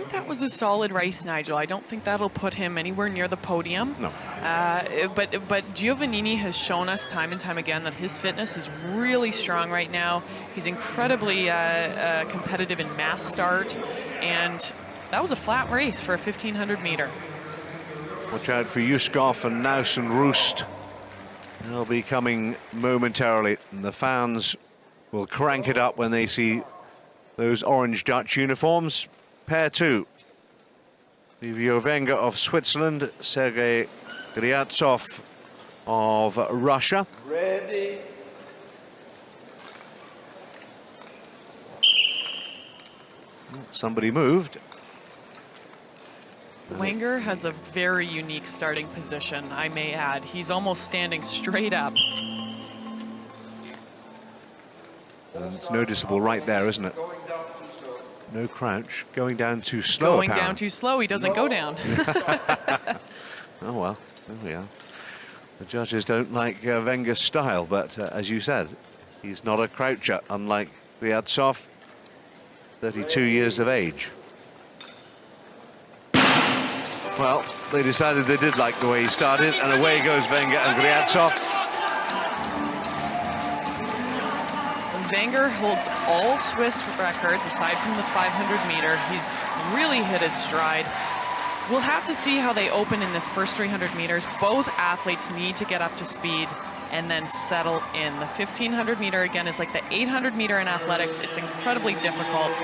think that was a solid race, Nigel. I don't think that'll put him anywhere near the podium. No. But Giovannini has shown us time and time again that his fitness is really strong right now. He's incredibly competitive in mass start, and that was a flat race for a 1500 meter. Watch out for Yuskov and NUIS and RUS. They'll be coming momentarily, and the fans will crank it up when they see those orange Dutch uniforms. Pair 2. Livio Wenger of Switzerland, Sergey GRYAZTSOV of Russia. Ready. Somebody moved. Wenger has a very unique starting position, I may add. He's almost standing straight up. And it's noticeable right there, isn't it? No crouch, going down too slow. Going down too slow, he doesn't go down. Oh well, there we are. The judges don't like Wenger's style, but as you said, he's not a croucher, unlike GRYAZTSOV, 32 years of age. Well, they decided they did like the way he started, and away goes Wenger and GRYAZTSOV. Wenger holds all Swiss records aside from the 500 meter. He's really hit his stride. We'll have to see how they open in this first 300 meters. Both athletes need to get up to speed and then settle in. The 1500 meter, again, is like the 800 meter in athletics. It's incredibly difficult.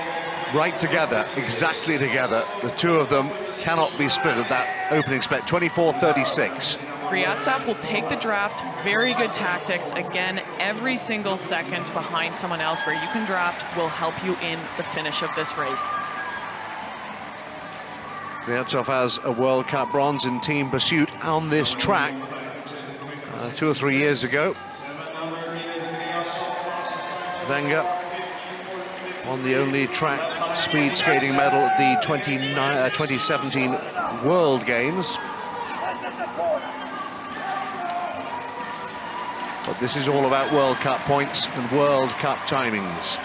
Right together, exactly together. The two of them cannot be split at that opening split, 24:36. GRYAZTSOV will take the draft. Very good tactics. Again, every single second behind someone else where you can draft will help you in the finish of this race. GRYAZTSOV has a World Cup bronze in team pursuit on this track 2 or 3 years ago. Wenger won the only track speed skating medal at the 2017 World Games. But this is all about World Cup points and World Cup timings.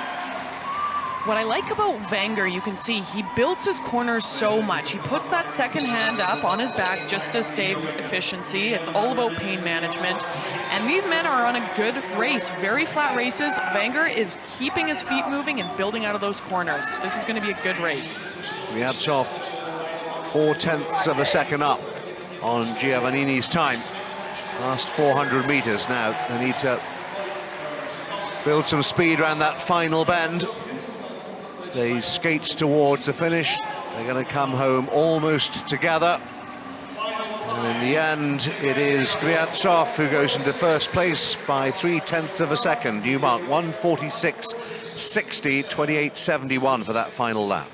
What I like about Wenger, you can see he builds his corners so much. He puts that second hand up on his back just to stay efficiency. It's all about pain management. And these men are on a good race, very flat races. Wenger is keeping his feet moving and building out of those corners. This is going to be a good race. GRYAZTSOV 0.4 of a second up on Giovannini's time. Last 400 meters now. They need to build some speed around that final bend. They skates towards the finish. They're going to come home almost together. And in the end, it is GRYAZTSOV who goes into first place by 0.3 of a second. New mark, 1:46.60, 28.71 for that final lap.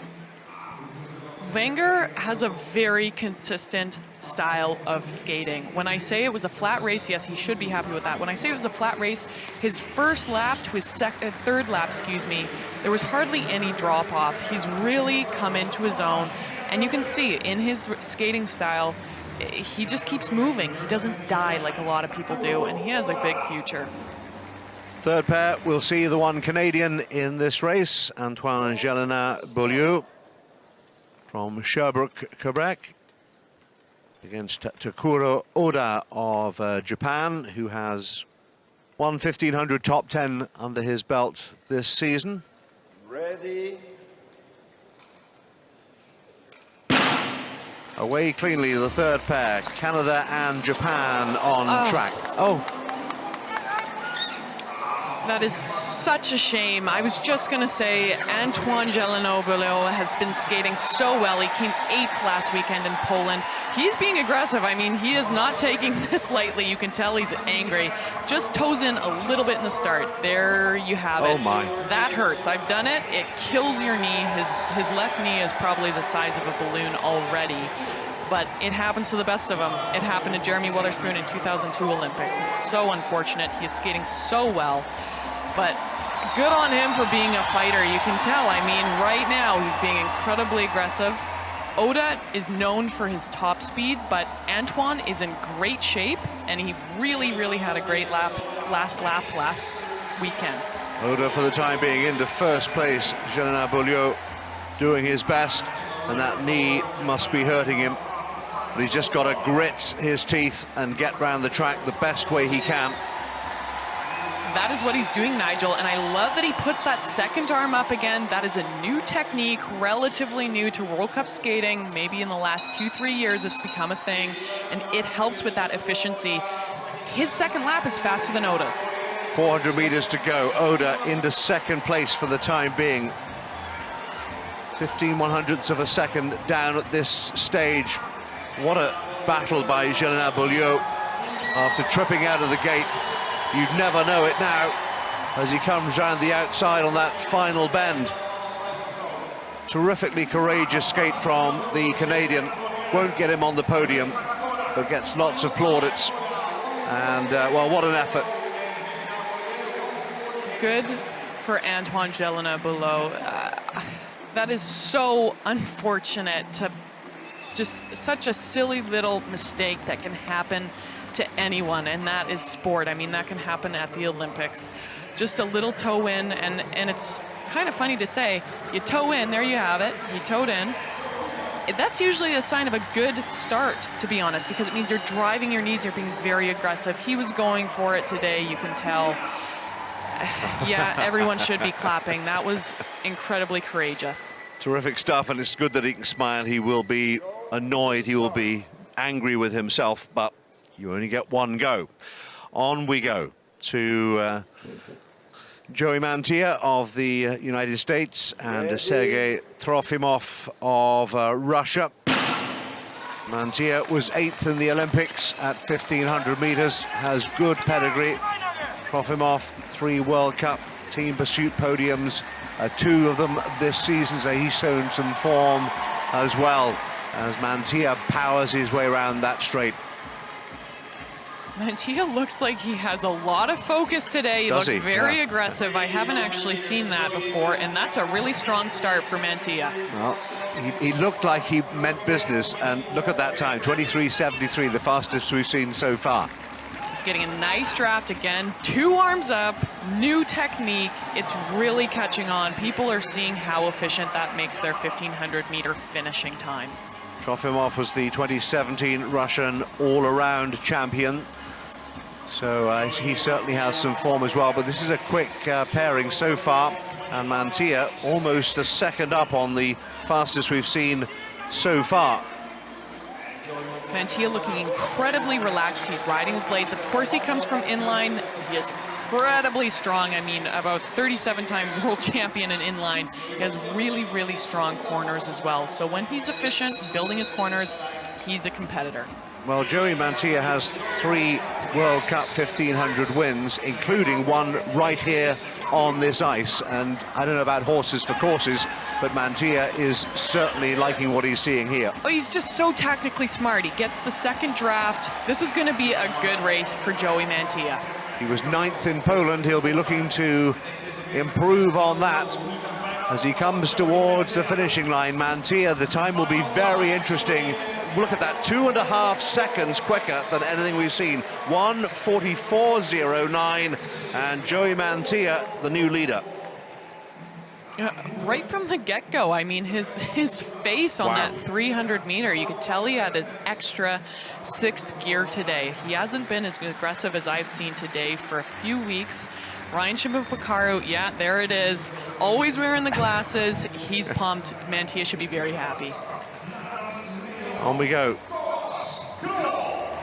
Wenger has a very consistent style of skating. When I say it was a flat race, yes, he should be happy with that. When I say it was a flat race, his first lap to his third lap, there was hardly any drop off. He's really come into his own, and you can see in his skating style, he just keeps moving. He doesn't die like a lot of people do, and he has a big future. Third pair, we'll see the one Canadian in this race, Antoine Belliaev from Sherbrooke, Quebec, against Takuro Oda of Japan, who has won 1500 top 10 under his belt this season. Ready. Away cleanly, the third pair, Canada and Japan on track. Oh. That is such a shame. I was just going to say Antoine Belliaev has been skating so well. He came 8th last weekend in Poland. He's being aggressive. I mean, he is not taking this lightly. You can tell he's angry. Just toes in a little bit in the start. There you have it. Oh my. That hurts. I've done it. It kills your knee. His left knee is probably the size of a balloon already. But it happens to the best of them. It happened to Jeremy Witherspoon in 2002 Olympics. It's so unfortunate. He is skating so well. But good on him for being a fighter. You can tell, I mean, right now he's being incredibly aggressive. Oda is known for his top speed, but Antoine is in great shape, and he really, really had a great last weekend. Oda, for the time being, into first place. Belliaev doing his best. and that knee must be hurting him. But he's just got to grit his teeth and get round the track the best way he can. That is what he's doing, Nigel, and I love that he puts that second arm up again. That is a new technique, relatively new to World Cup skating. Maybe in the last 2-3 years it's become a thing, and it helps with that efficiency. His second lap is faster than Oda's. 400 meters to go. Oda into second place for the time being. 15/100ths of a second down at this stage. What a battle by Kjeld NUIS after tripping out of the gate. You'd never know it now as he comes round the outside on that final bend. Terrifically courageous skate from the Canadian. Won't get him on the podium, but gets lots of plaudits. And, well, what an effort. Good for Antoine Kjeld below. That is so unfortunate to just such a silly little mistake that can happen to anyone, and that is sport. I mean, that can happen at the Olympics. Just a little toe in, and it's kind of funny to say, you toe in, there you have it, you toed in. That's usually a sign of a good start, to be honest, because it means you're driving your knees, you're being very aggressive. He was going for it today, you can tell. Yeah, everyone should be clapping. That was incredibly courageous. Terrific stuff, and it's good that he can smile. He will be annoyed, he will be angry with himself, but you only get one go. On we go to Joey Mantia of the United States and Sergey TROFIMOV of Russia. Mantia was 8th in the Olympics at 1500 meters, has good pedigree. TROFIMOV, 3 World Cup team pursuit podiums, 2 of them this season, so he's shown some form as well as Mantia powers his way around that straight. Mantia looks like he has a lot of focus today. He looks very aggressive. I haven't actually seen that before, and that's a really strong start for Mantia. Well, he looked like he meant business, and look at that time, 23:73, the fastest we've seen so far. He's getting a nice draft again, 2 arms up, new technique. It's really catching on. People are seeing how efficient that makes their 1500-meter finishing time. Trofimov was the 2017 Russian all-around champion, so he certainly has some form as well. But this is a quick pairing so far, and Mantia almost a second up on the fastest we've seen so far. Mantia looking incredibly relaxed. He's riding his blades. Of course, he comes from inline. He is incredibly strong. I mean, about 37-time world champion in inline. He has really, really strong corners as well. So when he's efficient, building his corners, he's a competitor. Well, Joey Mantia has 3 World Cup 1500 wins, including 1 right here on this ice. And I don't know about horses for courses, but Mantia is certainly liking what he's seeing here. Oh, he's just so tactically smart. He gets the second draft. This is going to be a good race for Joey Mantia. He was 9th in Poland. He'll be looking to improve on that as he comes towards the finishing line. Mantia, the time will be very interesting. Look at that, 2.5 seconds quicker than anything we've seen. 1:44.09, and Joey Mantia, the new leader. Right from the get-go, I mean, his face on that 300-meter, you could tell he had an extra 6th gear today. He hasn't been as aggressive as I've seen today for a few weeks. Ryan Shimabukaro, yeah, there it is. Always wearing the glasses. He's pumped. Mantia should be very happy. On we go.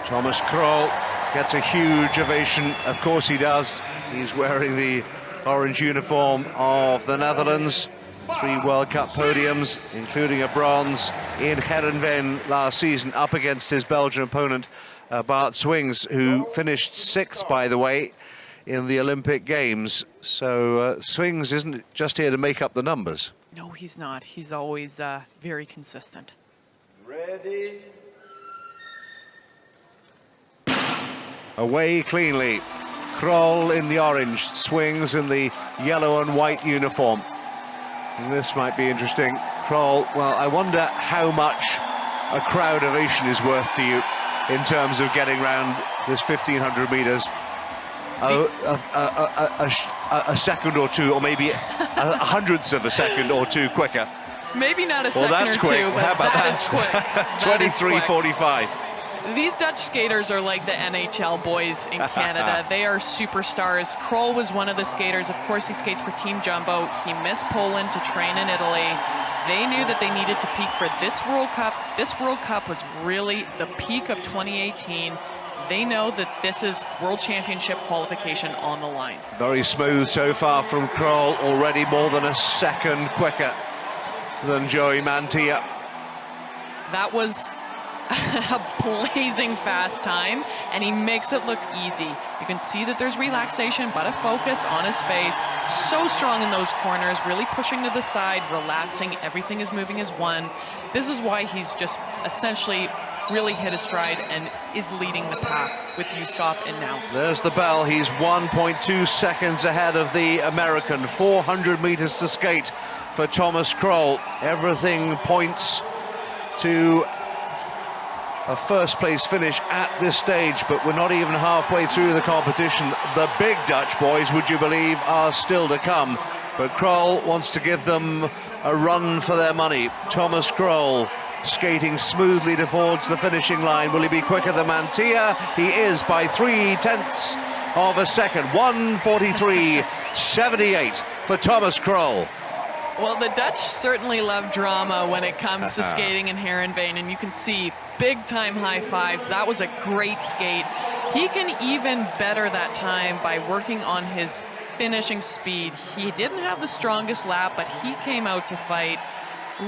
Thomas KROL gets a huge ovation. Of course he does. He's wearing the orange uniform of the Netherlands. 3 World Cup podiums, including a bronze in Heerenveen last season, up against his Belgian opponent, Bart Swings, who finished 6th, by the way, in the Olympic Games. So Swings isn't just here to make up the numbers. No, he's not. He's always very consistent. Ready? Away cleanly. KROL in the orange, Swings in the yellow and white uniform. And this might be interesting. KROL, well, I wonder how much a crowd ovation is worth to you in terms of getting round this 1500 meters. A second or two, or maybe a hundredths of a second or two quicker. Maybe not a Well, second that's or quick. two, but How about that that? is quick. That is quick. 23:45. These Dutch skaters are like the NHL boys in Canada. They are superstars. KROL was one of the skaters. Of course, he skates for Team Jumbo. He missed Poland to train in Italy. They knew that they needed to peak for this World Cup. This World Cup was really the peak of 2018. They know that this is World Championship qualification on the line. Very smooth so far from KROL, already more than a second quicker than Joey Mantia. That was a blazing fast time, and he makes it look easy. You can see that there's relaxation, but a focus on his face. So strong in those corners, really pushing to the side, relaxing. Everything is moving as one. This is why he's just essentially really hit his stride and is leading the pack with Yuskov and Nuis. There's the bell. He's 1.2 seconds ahead of the American. 400 meters to skate for Thomas KROL. Everything points to a first place finish at this stage, but we're not even halfway through the competition. The big Dutch boys, would you believe, are still to come, but KROL wants to give them a run for their money. Thomas KROL skating smoothly towards the finishing line. Will he be quicker than Mantia? He is by 0.3 of a second. 1:43.78 for Thomas KROL. Well, the Dutch certainly love drama when it comes to skating in Heerenveen, and you can see big-time high fives. That was a great skate. He can even better that time by working on his finishing speed. He didn't have the strongest lap, but he came out to fight.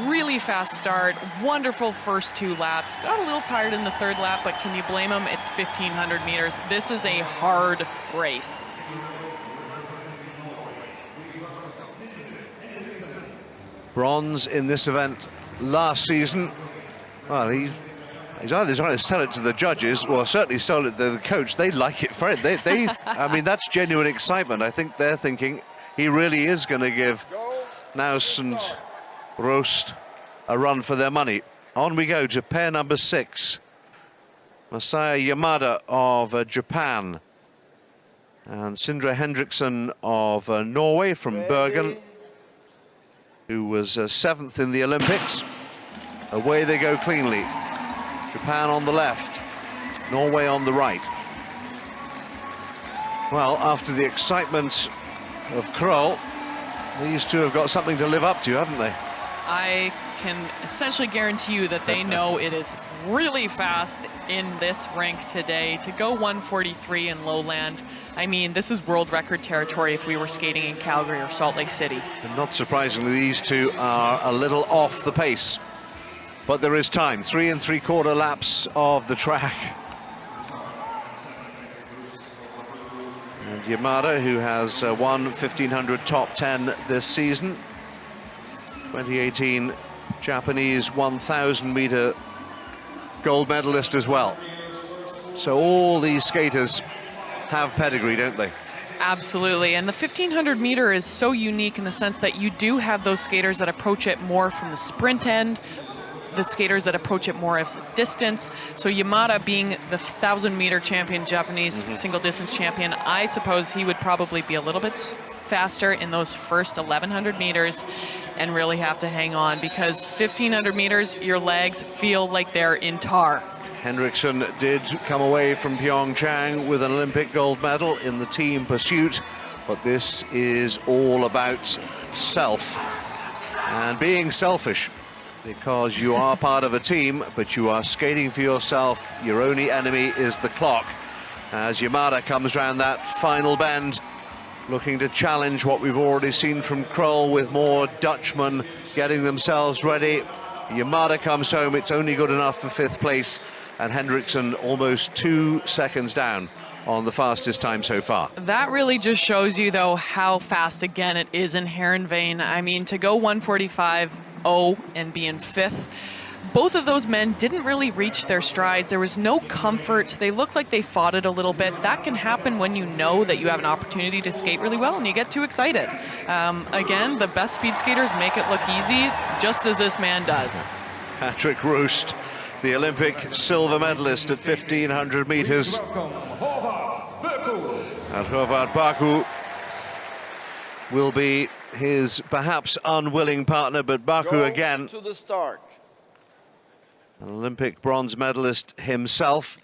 Really fast start, wonderful first 2 laps. Got a little tired in the 3rd lap, but can you blame him? It's 1,500 meters. This is a hard race. Bronze in this event last season. Well, he's either trying to sell it to the judges or certainly sell it to the coach. They like it for it. They I mean, that's genuine excitement. I think they're thinking he really is going to give Nuis and ROEST a run for their money. On we go to pair number 6. Masaya YAMADA of Japan and Sindre HENRIKSEN of Norway from Bergen, who was 7th in the Olympics. Away they go cleanly. Japan on the left, Norway on the right. Well, after the excitement of KROL, these two have got something to live up to, haven't they? I can essentially guarantee you that they know it is really fast in this rink today. To go 1:43 in lowland, I mean, this is world record territory if we were skating in Calgary or Salt Lake City. And not surprisingly, these two are a little off the pace. But there is time, 3 3/4 laps of the track. And YAMADA, who has won 1,500 top 10 this season. 2018 Japanese 1,000 meter gold medalist as well. So all these skaters have pedigree, don't they? Absolutely, and the 1,500 meter is so unique in the sense that you do have those skaters that approach it more from the sprint end, the skaters that approach it more as distance. So YAMADA being the 1,000 meter champion, Japanese single distance champion, I suppose he would probably be a little bit faster in those first 1,100 meters and really have to hang on, because 1,500 meters, your legs feel like they're in tar. Henriksen did come away from Pyeongchang with an Olympic gold medal in the team pursuit, but this is all about self and being selfish, because you are part of a team, but you are skating for yourself. Your only enemy is the clock. As YAMADA comes round that final bend, looking to challenge what we've already seen from KROL, with more Dutchmen getting themselves ready. YAMADA comes home, it's only good enough for 5th place, and Henriksen almost 2 seconds down on the fastest time so far. That really just shows you, though, how fast, again, it is in Heerenveen. I mean, to go 1:45.0 and be in 5th, both of those men didn't really reach their strides. There was no comfort. They looked like they fought it a little bit. That can happen when you know that you have an opportunity to skate really well and you get too excited. Again, the best speed skaters make it look easy, just as this man does. Patrick ROEST, the Olympic silver medalist at 1,500 meters. And Håvard BØKKO will be his perhaps unwilling partner, but Baku Go again, to the start. an Olympic bronze medalist himself,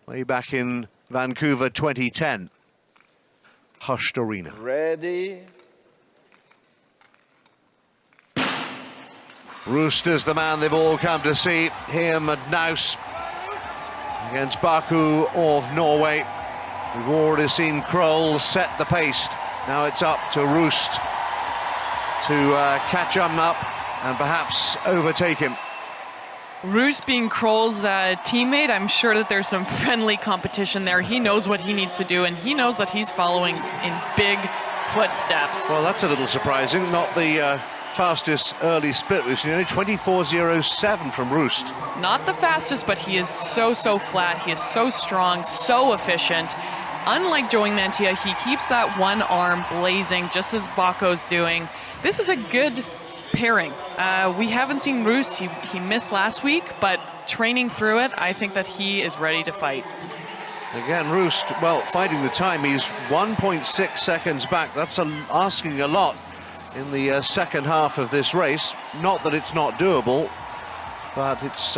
way back in Vancouver 2010. Hushed arena. Ready. Rus is the man they've all come to see. Him and Nuis against Baku of Norway. We've already seen KROL set the pace. Now it's up to Rus to catch him up and perhaps overtake him. Rus being KROL's teammate, I'm sure that there's some friendly competition there. He knows what he needs to do, and he knows that he's following in big footsteps. Well, that's a little surprising. Not the fastest early split we've seen, only 24.07 from Rus. Not the fastest, but he is so flat. He is so strong, so efficient. Unlike Joey Mantia, he keeps that one arm blazing, just as Bako's doing. This is a good pairing. We haven't seen Rus. He missed last week, but training through it, I think that he is ready to fight. Again, Rus, well, fighting the time. He's 1.6 seconds back. That's asking a lot in the second half of this race. Not that it's not doable, but it's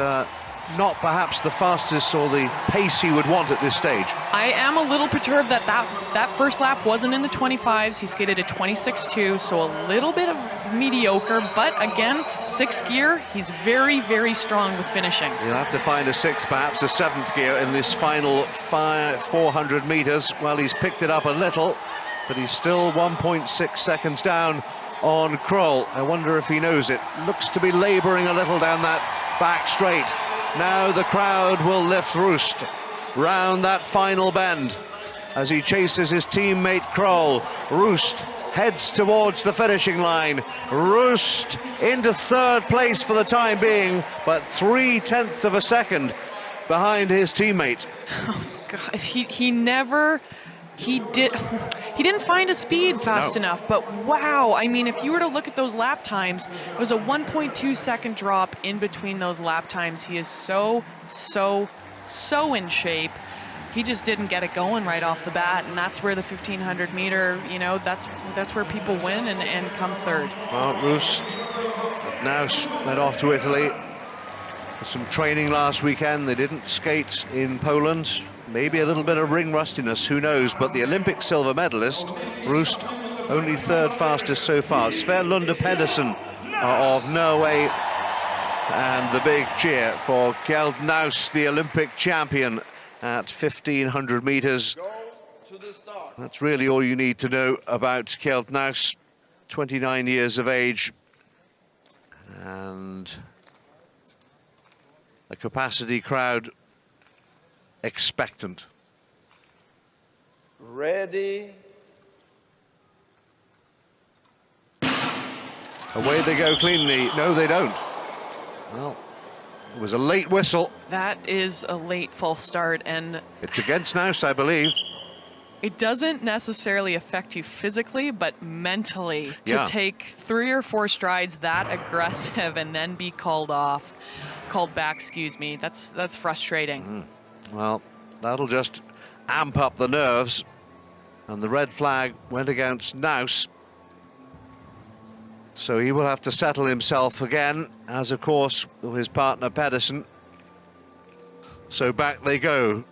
not perhaps the fastest or the pace he would want at this stage. I am a little perturbed that that first lap wasn't in the 25s. He skated a 26.2, so a little bit of mediocre, but again, sixth gear, he's very strong with finishing. He'll have to find a sixth, perhaps a seventh gear in this final 400 meters. Well, he's picked it up a little, but he's still 1.6 seconds down on KROL. I wonder if he knows it. Looks to be laboring a little down that back straight. Now the crowd will lift Rus round that final bend as he chases his teammate KROL. Rus heads towards the finishing line. Rus into third place for the time being, but 0.3 of a second behind his teammate. Oh gosh, he didn't find a speed fast enough, but wow, I mean, if you were to look at those lap times, it was a 1.2 second drop in between those lap times. He is so in shape. He just didn't get it going right off the bat, and that's where the 1500 meter, you know, that's where people win and come third. Well, Rus now went off to Italy for some training last weekend. They didn't skate in Poland. Maybe a little bit of ring rustiness, who knows, but the Olympic silver medalist, Rus, only third fastest so far. Sverre Lunde PEDERSEN of Norway, and the big cheer for Kjeld NUIS, the Olympic champion at 1500 meters. That's really all you need to know about Kjeld NUIS, 29 years of age, and a capacity crowd expectant. Ready. Away they go cleanly. No, they don't. Well, it was a late whistle. That is a late false start, and It's against Nuis, I believe. it doesn't necessarily affect you physically, but mentally, to Yeah. take 3 or 4 strides that aggressive and then be called back, excuse me. That's frustrating. Well, that'll just amp up the nerves. And the red flag went against Nuis. So he will have to settle himself again, as of course will his partner Pedersen. So back they go.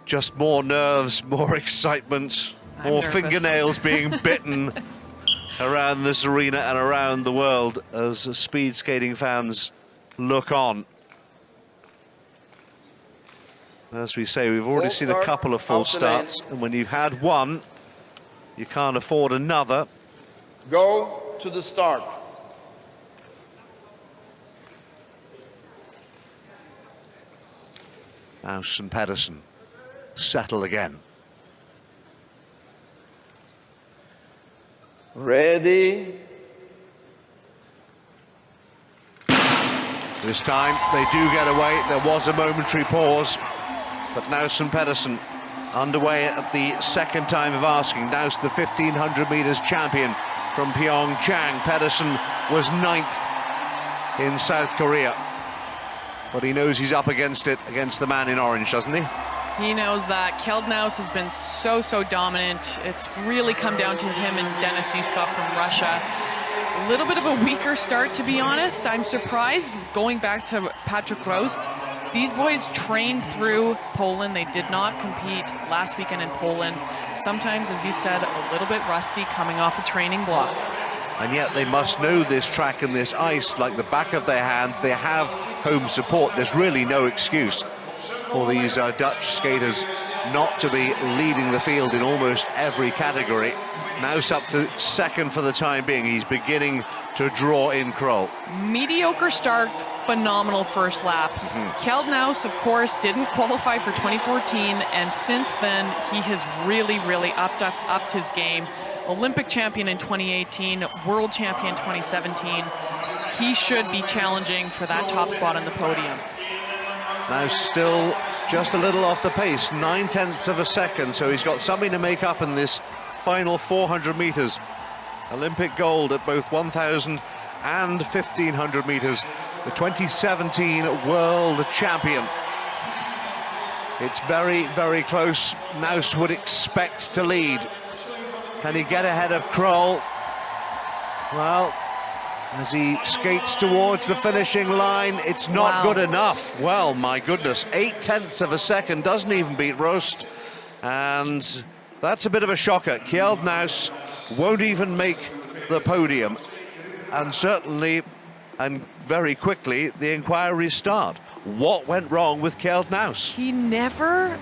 Just more nerves, more excitement, more nervous. fingernails being bitten around this arena and around the world as speed skating fans look on. As we say, we've already seen a couple of false starts, and when you've had one, you can't afford another. Go to the start. Nuis and Pedersen settle again. Ready. This time they do get away. There was a momentary pause, but Nuis and Pedersen underway at the second time of asking. Nuis, the 1500 meters champion from Pyeongchang. Pedersen was 9th in South Korea, but he knows he's up against it, against the man in orange, doesn't he? He knows that. Kjeld NUIS has been so dominant. It's really come down to him and Denis YUSKOV from Russia. A little bit of a weaker start, to be honest. I'm surprised, going back to Patrick ROEST, these boys trained through Poland. They did not compete last weekend in Poland. Sometimes, as you said, a little bit rusty coming off a training block. And yet they must know this track and this ice like the back of their hands. They have home support. There's really no excuse for these Dutch skaters not to be leading the field in almost every category. NUIS up to second for the time being. He's beginning to draw in KROL. Mediocre start, phenomenal first lap. Kjeld NUIS, of course, didn't qualify for 2014, and since then he has really upped his game. Olympic champion in 2018, world champion 2017. He should be challenging for that top spot on the podium. Now still just a little off the pace, 9/10 of a second, so he's got something to make up in this final 400 meters. Olympic gold at both 1,000 and 1,500 meters. The 2017 world champion. It's very close. NUIS would expect to lead. Can he get ahead of KROL? Well, as he skates towards the finishing line, it's not good enough. Well, my goodness, 8/10 of a second, doesn't even beat ROEST. And that's a bit of a shocker. Kjeld NUIS won't even make the podium. And certainly, and very quickly, the inquiries start. What went wrong with Kjeld NUIS? He never,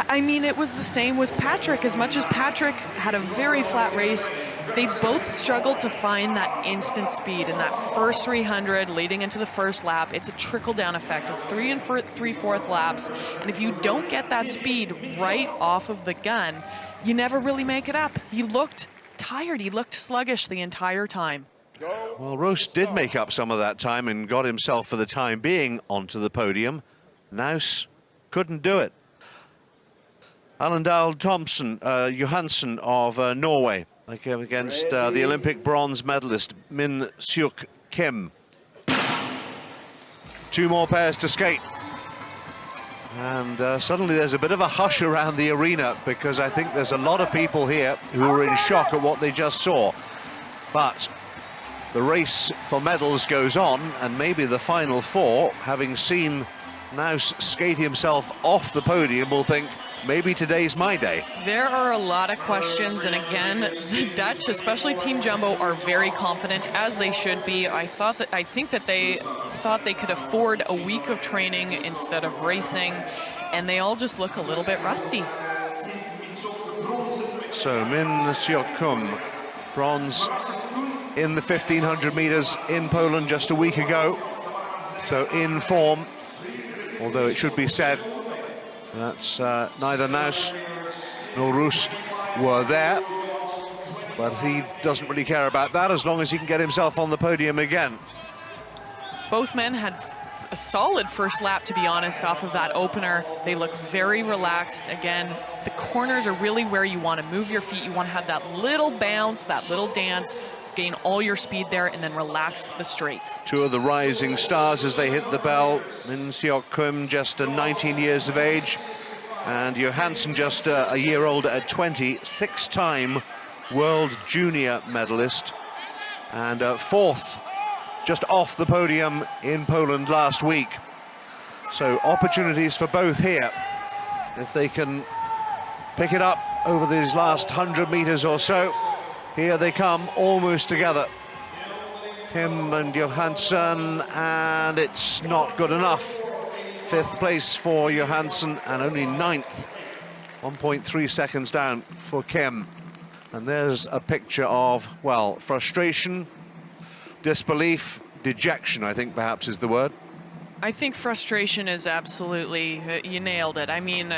I mean, it was the same with Patrick. As much as Patrick had a very flat race, they both struggled to find that instant speed in that first 300 leading into the first lap. It's a trickle-down effect. It's 3 3/4 laps, and if you don't get that speed right off of the gun, you never really make it up. He looked tired. He looked sluggish the entire time. Well, ROEST did make up some of that time and got himself, for the time being, onto the podium. NUIS couldn't do it. Allan Dahl JOHANSSON of Norway against the Olympic bronze medalist Seok Kim. 2 more pairs to skate. And suddenly there's a bit of a hush around the arena, because I think there's a lot of people here who are in shock at what they just saw. But the race for medals goes on, and maybe the final 4, having seen NUIS skate himself off the podium, will think, maybe today's my day. There are a lot of questions, and again, the Dutch, especially Team Jumbo, are very confident, as they should be. I think that they thought they could afford a week of training instead of racing, and they all just look a little bit rusty. So Seok Kim, bronze in the 1,500 meters in Poland just a week ago. So in form, although it should be said that's neither NUIS nor ROEST were there, but he doesn't really care about that as long as he can get himself on the podium again. Both men had a solid first lap, to be honest, off of that opener. They look very relaxed. Again, the corners are really where you want to move your feet. You want to have that little bounce, that little dance, gain all your speed there, and then relax the straights. 2 of the rising stars as they hit the bell. Seok Kim, just 19 years of age, and JOHANSSON just a year older at 20, 6-time world junior medalist, and 4th just off the podium in Poland last week. So opportunities for both here, if they can pick it up over these last 100 meters or so. Here they come, almost together. Kim and JOHANSSON, and it's not good enough. 5th place for JOHANSSON, and only 9th. 1.3 seconds down for Kim. And there's a picture of, well, frustration, disbelief, dejection, I think perhaps is the word. I think frustration is absolutely, you nailed it. I mean,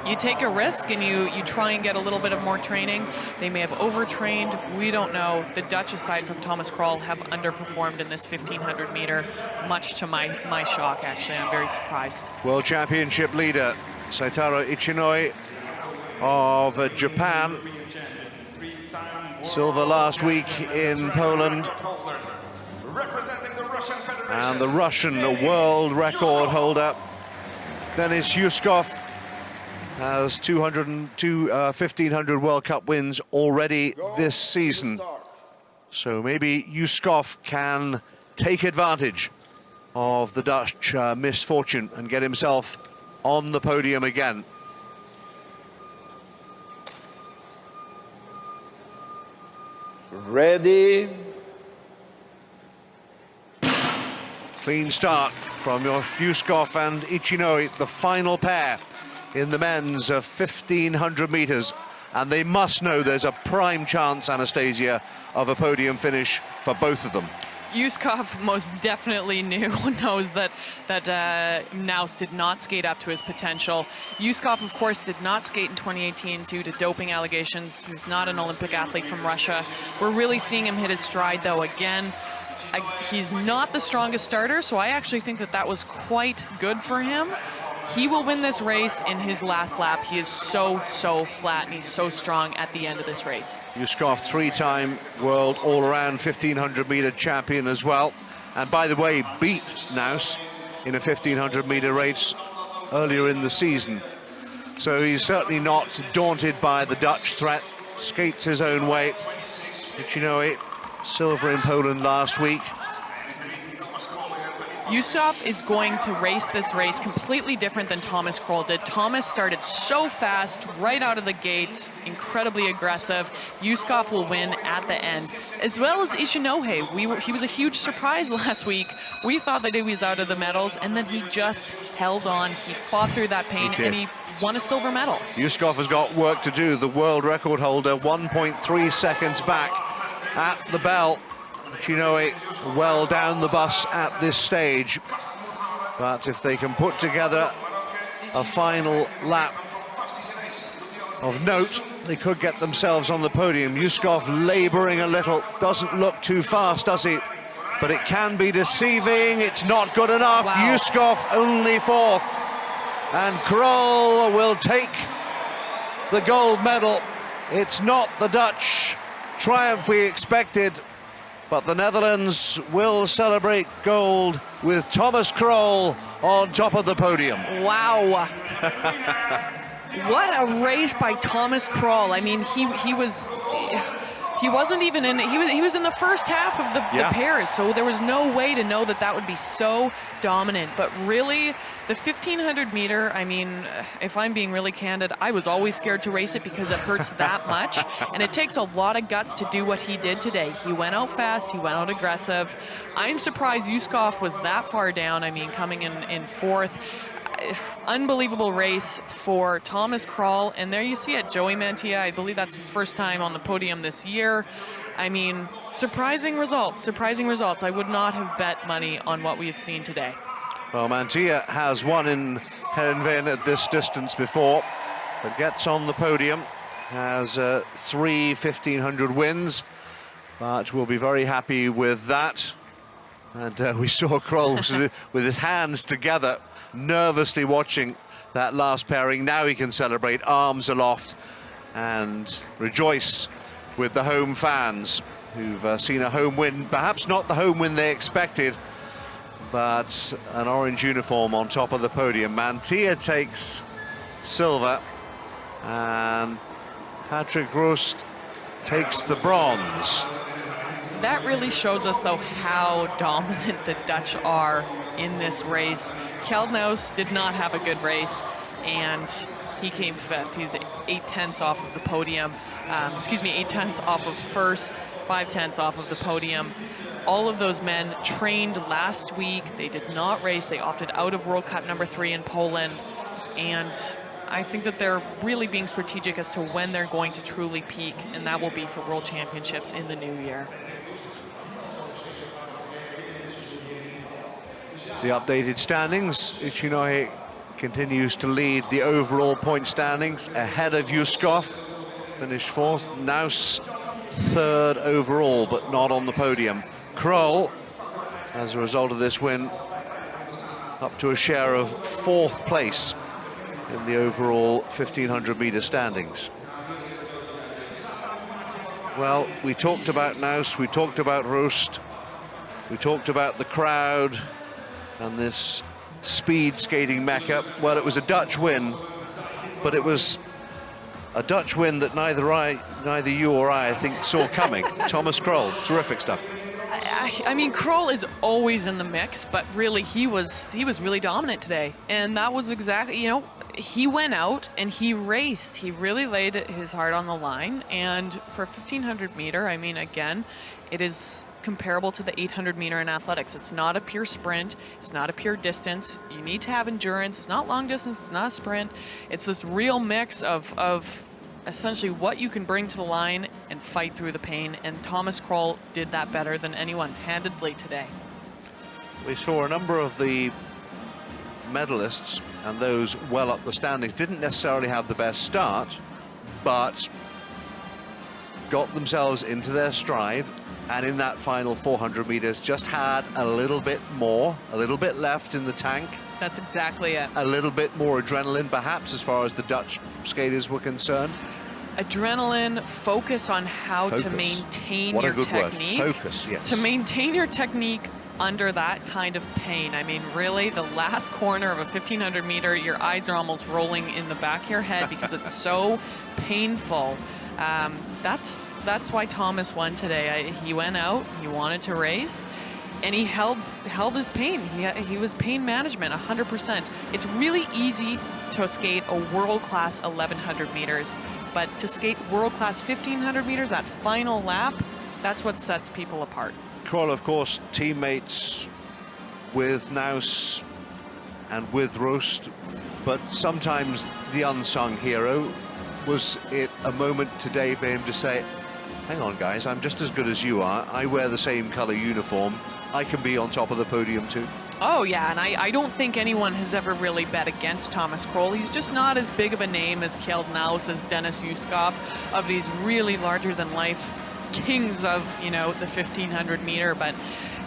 you take a risk and you try and get a little bit of more training. They may have overtrained, we don't know. The Dutch, aside from Thomas KROL, have underperformed in this 1,500 meter, much to my shock, actually. I'm very surprised. World Championship leader Seitaro ICHINOHE of Japan. Silver last week in Poland. And the Russian world record holder Denis YUSKOV has 1500 World Cup wins already this season. So maybe Yuskov can take advantage of the Dutch misfortune and get himself on the podium again. Ready. Clean start from Yuskov and Ichinohe, the final pair in the men's 1500 meters. And they must know there's a prime chance, Anastasia, of a podium finish for both of them. Yuskov most definitely knows that Nuis did not skate up to his potential. Yuskov, of course, did not skate in 2018 due to doping allegations. He's not an Olympic athlete from Russia. We're really seeing him hit his stride, though, again. He's not the strongest starter, so I actually think that was quite good for him. He will win this race in his last lap. He is so flat, and he's so strong at the end of this race. Yuskov, three-time world all-around 1500-meter champion as well. And by the way, beat Nuis in a 1500-meter race earlier in the season. So he's certainly not daunted by the Dutch threat. Skates his own way. Ichinohe, silver in Poland last week. Yuskov is going to race this race completely different than Thomas KROL did. Thomas started so fast, right out of the gates, incredibly aggressive. Yuskov will win at the end, as well as Ichinohe. He was a huge surprise last week. We thought that he was out of the medals, and then he just held on. He fought through that pain, and he won a silver medal. Yuskov has got work to do. The world record holder, 1.3 seconds back at the bell. Ichinohe well down the bus at this stage, but if they can put together a final lap of note, they could get themselves on the podium. Yuskov laboring a little, doesn't look too fast, does he? But it can be deceiving. It's not good enough. Wow. Yuskov only fourth, and KROL will take the gold medal. It's not the Dutch triumph we expected, but the Netherlands will celebrate gold with Thomas KROL on top of the podium. Wow. What a race by Thomas KROL. I mean, he wasn't even in, he was in the first half of the pairs, so there was no way to know that would be so dominant. But really, the 1500 meter, I mean, if I'm being really candid, I was always scared to race it because it hurts that much, and it takes a lot of guts to do what he did today. He went out fast, he went out aggressive. I'm surprised Yuskov was that far down. I mean, coming in fourth. Unbelievable race for Thomas KROL, and there you see it, Joey Mantia. I believe that's his first time on the podium this year. I mean, surprising results. I would not have bet money on what we've seen today. Well, Mantia has won in Heerenveen at this distance before, but gets on the podium, has 3 1500 wins, but will be very happy with that. And we saw KROL with his hands together, nervously watching that last pairing. Now he can celebrate, arms aloft, and rejoice with the home fans who've seen a home win, perhaps not the home win they expected, but an orange uniform on top of the podium. Mantia takes silver, and Patrick Roost takes the bronze. That really shows us, though, how dominant the Dutch are in this race. Kjeld NUIS did not have a good race, and he came fifth. He's 8/10 off of the podium. 8/10 off of first, 5/10 off of the podium. All of those men trained last week. They did not race. They opted out of World Cup number 3 in Poland. And I think that they're really being strategic as to when they're going to truly peak, and that will be for World Championships in the new year. The updated standings, Ichinohe continues to lead the overall point standings ahead of Yuskov, finished fourth. Nuis third overall, but not on the podium. KROL, as a result of this win, up to a share of fourth place in the overall 1500 meter standings. Well, we talked about Nuis, we talked about Roost, we talked about the crowd and this speed skating mecca. Well, it was a Dutch win, but it was a Dutch win that neither you or I think, saw coming. Thomas KROL, terrific stuff. I mean, KROL is always in the mix, but really he was really dominant today, and that was exactly, you know, he went out and he raced. He really laid his heart on the line, and for 1500 meter, I mean, again, it is comparable to the 800 meter in athletics. It's not a pure sprint. It's not a pure distance. You need to have endurance. It's not long distance. It's not a sprint. It's this real mix of essentially what you can bring to the line and fight through the pain, and Thomas KROL did that better than anyone, handedly, today. We saw a number of the medalists and those well up the standings didn't necessarily have the best start, but got themselves into their stride, and in that final 400 meters just had a little bit more, a little bit left in the tank. That's exactly it. A little bit more adrenaline, perhaps, as far as the Dutch skaters were concerned. Adrenaline, focus on how to maintain your technique. Focus, yes. To maintain your technique under that kind of pain. I mean, really, the last corner of a 1500 meter, your eyes are almost rolling in the back of your head because it's so painful. That's why Thomas won today. He went out, he wanted to race, and he held his pain. He was pain management, 100%. It's really easy to skate a world-class 1100 meters, but to skate world-class 1500 meters, that final lap, that's what sets people apart. KROL, of course, teammates with NUIS and with ROEST, but sometimes the unsung hero. Was it a moment today for him to say, hang on guys, I'm just as good as you are, I wear the same color uniform, I can be on top of the podium too? Oh yeah, and I don't think anyone has ever really bet against Thomas KROL. He's just not as big of a name as Kjeld NUIS, as Denis YUSKOV, of these really larger-than-life kings of, you know, the 1500 meter, but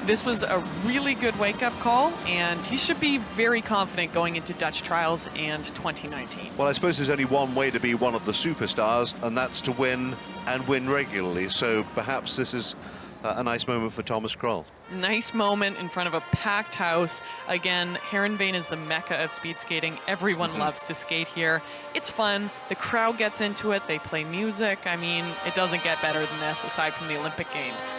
this was a really good wake-up call, and he should be very confident going into Dutch trials and 2019. Well, I suppose there's only one way to be one of the superstars, and that's to win, and win regularly, so perhaps this is a nice moment for Thomas KROL. Nice moment in front of a packed house. Again, Heerenveen is the mecca of speed skating. Everyone loves to skate here. It's fun. The crowd gets into it. They play music. I mean, it doesn't get better than this, aside from the Olympic Games.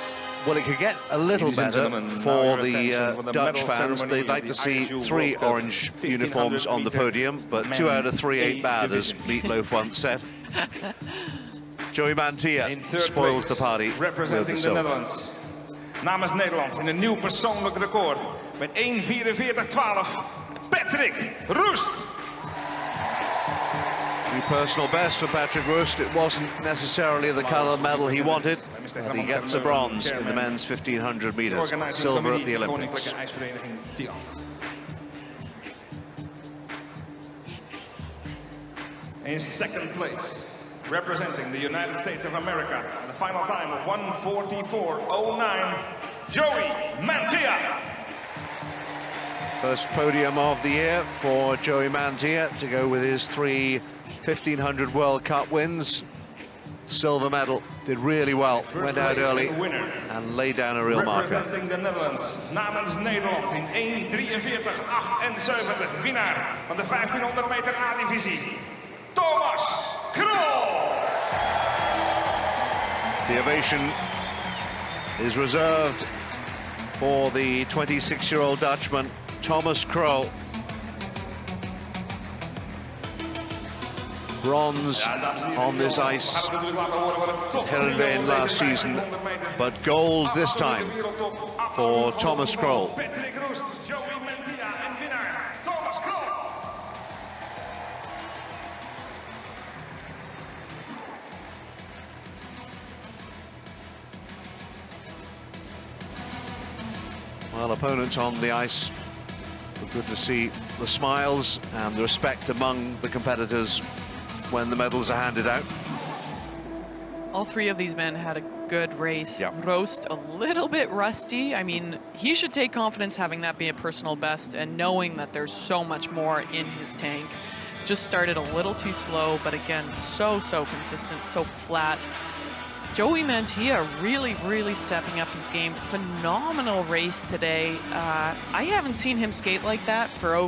Well, it could get a little better for the Dutch fans. They'd like to see 3 orange uniforms on the podium, but 2 out of 3 ain't bad, as Meatloaf once said. Joey MANTIA spoils the party with the silver. Namens Nederland in een nieuw persoonlijk record met 1:44.12. Patrick ROEST. New personal best for Patrick ROEST. It wasn't necessarily the color medal he wanted, but he gets a bronze in the men's 1500 meters, silver at the Olympics. In second place, representing the United States of America, the final time of 1:44.09, Joey MANTIA. First podium of the year for Joey MANTIA to go with his 3 1500 World Cup wins. Silver medal, did really well, went out early and laid down a real marker. Representing the Netherlands, namens Nederland in 1:43.78, winnaar van de 1500 meter A-divisie, Thomas KROL. The ovation is reserved for the 26-year-old Dutchman, Thomas KROL. Bronze on this ice, Heerenveen last season, but gold this time for Thomas KROL. Well, opponents on the ice, good to see the smiles and the respect among the competitors when the medals are handed out. All 3 of these men had a good race. Yep. ROEST a little bit rusty. I mean, he should take confidence having that be a personal best and knowing that there's so much more in his tank. Just started a little too slow, but again, so consistent, so flat. Joey MANTIA really stepping up his game. Phenomenal race today. I haven't seen him skate like that for over